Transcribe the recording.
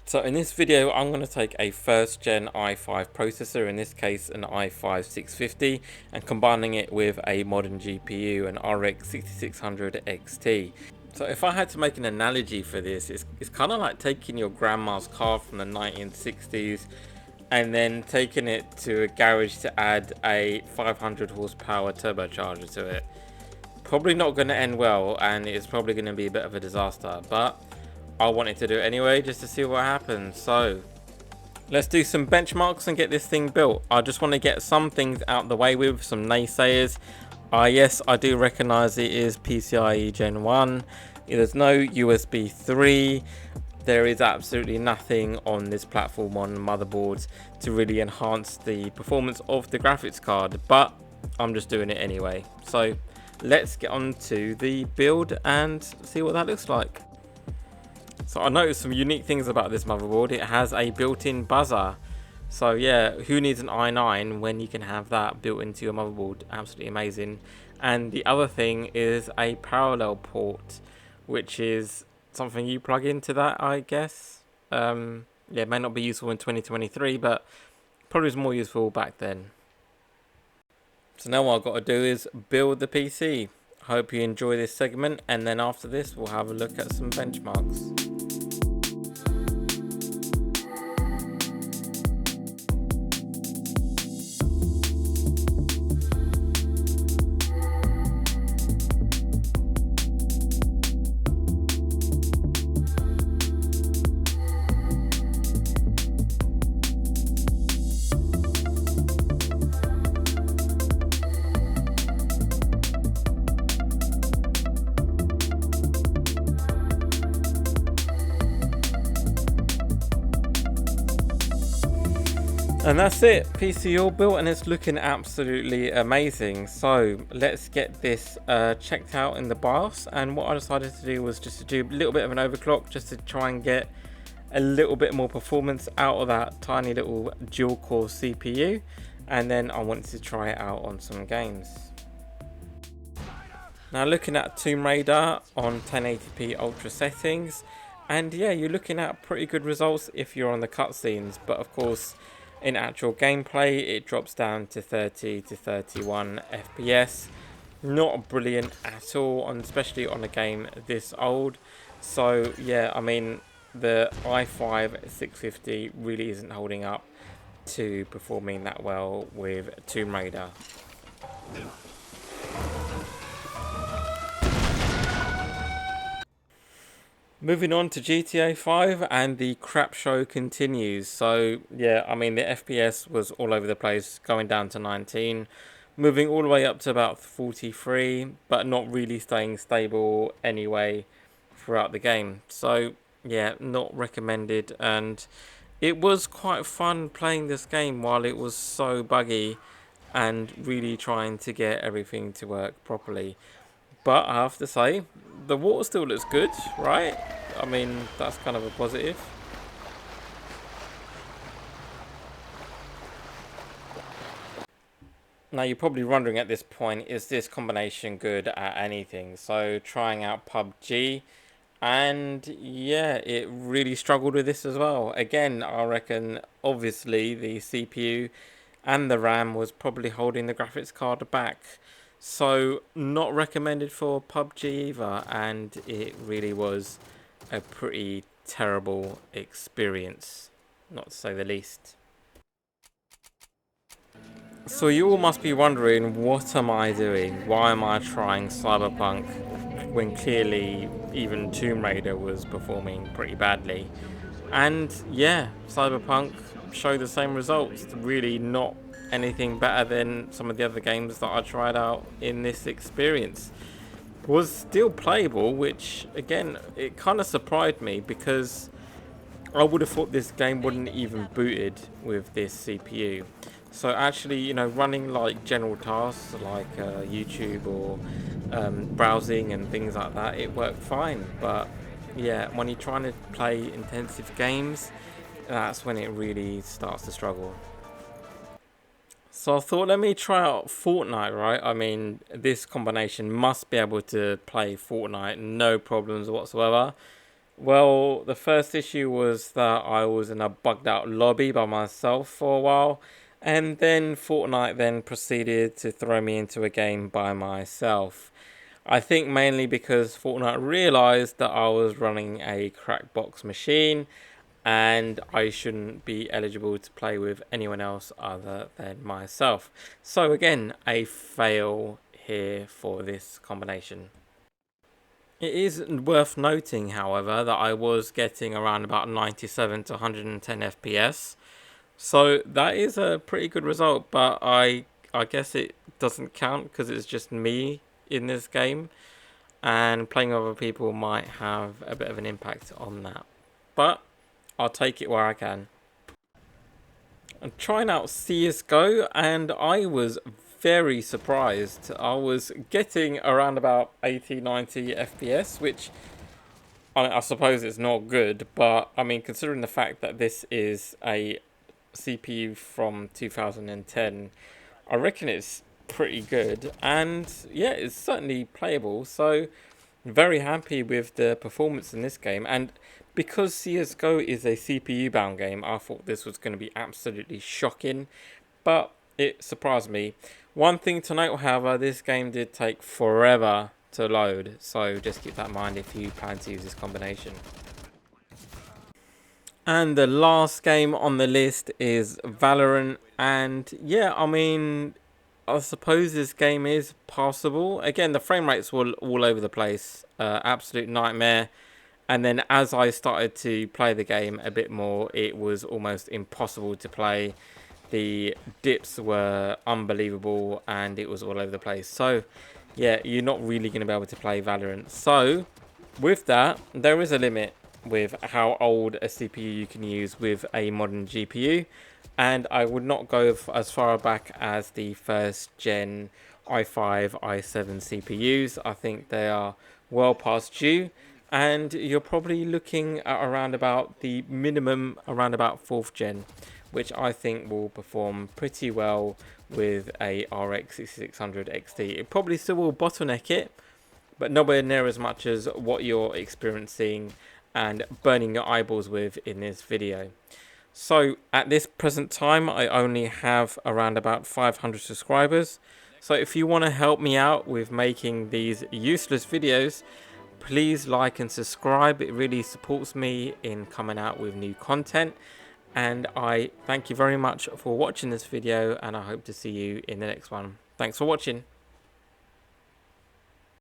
So in this video, I'm going to take a first gen i5 processor, in this case an i5 650, and combining it with a modern GPU, an RX 6600 XT. So if I had to make an analogy for this, it's kind of like taking your grandma's car from the 1960s and then taking it to a garage to add a 500 horsepower turbocharger to it. Probably not going to end well, and it's probably going to be a bit of a disaster, but I wanted to do it anyway just to see what happens. So let's do some benchmarks and get this thing built. I just want to get some things out the way with some naysayers. Yes, I do recognize it is PCIe Gen 1. There's no USB 3. There is absolutely nothing on this platform on motherboards to really enhance the performance of the graphics card, but I'm just doing it anyway. So let's get on to the build and see what that looks like. So I noticed some unique things about this motherboard. It has a built-in buzzer. So yeah, who needs an i9 when you can have that built into your motherboard? Absolutely amazing. And the other thing is a parallel port, which is something you plug into that, I guess. Yeah, it may not be useful in 2023, but probably was more useful back then. So now what I've got to do is build the PC. Hope you enjoy this segment, and then after this we'll have a look at some benchmarks. And that's it, PC all built and it's looking absolutely amazing. So let's get this checked out in the BIOS, and what I decided to do was just to do a little bit of an overclock just to try and get a little bit more performance out of that tiny little dual core CPU, and then I wanted to try it out on some games. Now looking at Tomb Raider on 1080p ultra settings, and yeah, you're looking at pretty good results if you're on the cutscenes, but of course in actual gameplay it drops down to 30 to 31 FPS. Not brilliant at all, especially on a game this old. So yeah, I mean the i5 650 really isn't holding up to performing that well with Tomb Raider. Moving on to GTA 5, and the crap show continues. So yeah, I mean the FPS was all over the place, going down to 19, moving all the way up to about 43, but not really staying stable anyway throughout the game. So yeah, not recommended, and it was quite fun playing this game while it was so buggy and really trying to get everything to work properly. But I have to say, the water still looks good, right? I mean, that's kind of a positive. Now you're probably wondering at this point, is this combination good at anything? So trying out PUBG, and yeah, it really struggled with this as well. Again, I reckon obviously the CPU and the RAM was probably holding the graphics card back. So not recommended for PUBG either, and it really was a pretty terrible experience, not to say the least. So you all must be wondering, what am I doing? Why am I trying Cyberpunk when clearly even Tomb Raider was performing pretty badly? And yeah, Cyberpunk showed the same results. Really not anything better than some of the other games that I tried out in this experience. Was still playable, which again, it kind of surprised me because I would have thought this game wouldn't even booted with this CPU. So actually, you know, running like general tasks like YouTube or browsing and things like that, it worked fine. But yeah, when you're trying to play intensive games, that's when it really starts to struggle. So I thought, let me try out Fortnite, right? I mean, this combination must be able to play Fortnite, no problems whatsoever. Well, the first issue was that I was in a bugged out lobby by myself for a while, and then Fortnite then proceeded to throw me into a game by myself. I think mainly because Fortnite realized that I was running a crackbox machine and I shouldn't be eligible to play with anyone else other than myself. So, again, a fail here for this combination. It is worth noting, however, that I was getting around about 97 to 110 FPS. So that is a pretty good result, but I guess it doesn't count because it's just me in this game, and playing with other people might have a bit of an impact on that. But I'll take it where I can. I'm trying out CSGO, and I was very surprised. I was getting around about 80, 90 FPS, which I suppose it's not good, but I mean, considering the fact that this is a CPU from 2010, I reckon it's pretty good. And yeah, it's certainly playable. So, very happy with the performance in this game. And because CSGO is a CPU bound game, I thought this was going to be absolutely shocking, but it surprised me. One thing to note, however, this game did take forever to load, so just keep that in mind if you plan to use this combination. And the last game on the list is Valorant, and yeah, I mean, I suppose this game is passable. Again, the frame rates were all over the place, absolute nightmare. And then as I started to play the game a bit more, it was almost impossible to play. The dips were unbelievable and it was all over the place. So yeah, you're not really going to be able to play Valorant. So with that, there is a limit with how old a CPU you can use with a modern GPU. And I would not go as far back as the first gen i5, i7 CPUs. I think they are well past due. And you're probably looking at around about the minimum around about 4th gen, which I think will perform pretty well with a RX 6600 XT. It probably still will bottleneck it, but nowhere near as much as what you're experiencing and burning your eyeballs with in this video. So at this present time, I only have around about 500 subscribers. So if you want to help me out with making these useless videos, please like and subscribe. It really supports me in coming out with new content. And I thank you very much for watching this video, and I hope to see you in the next one. Thanks for watching.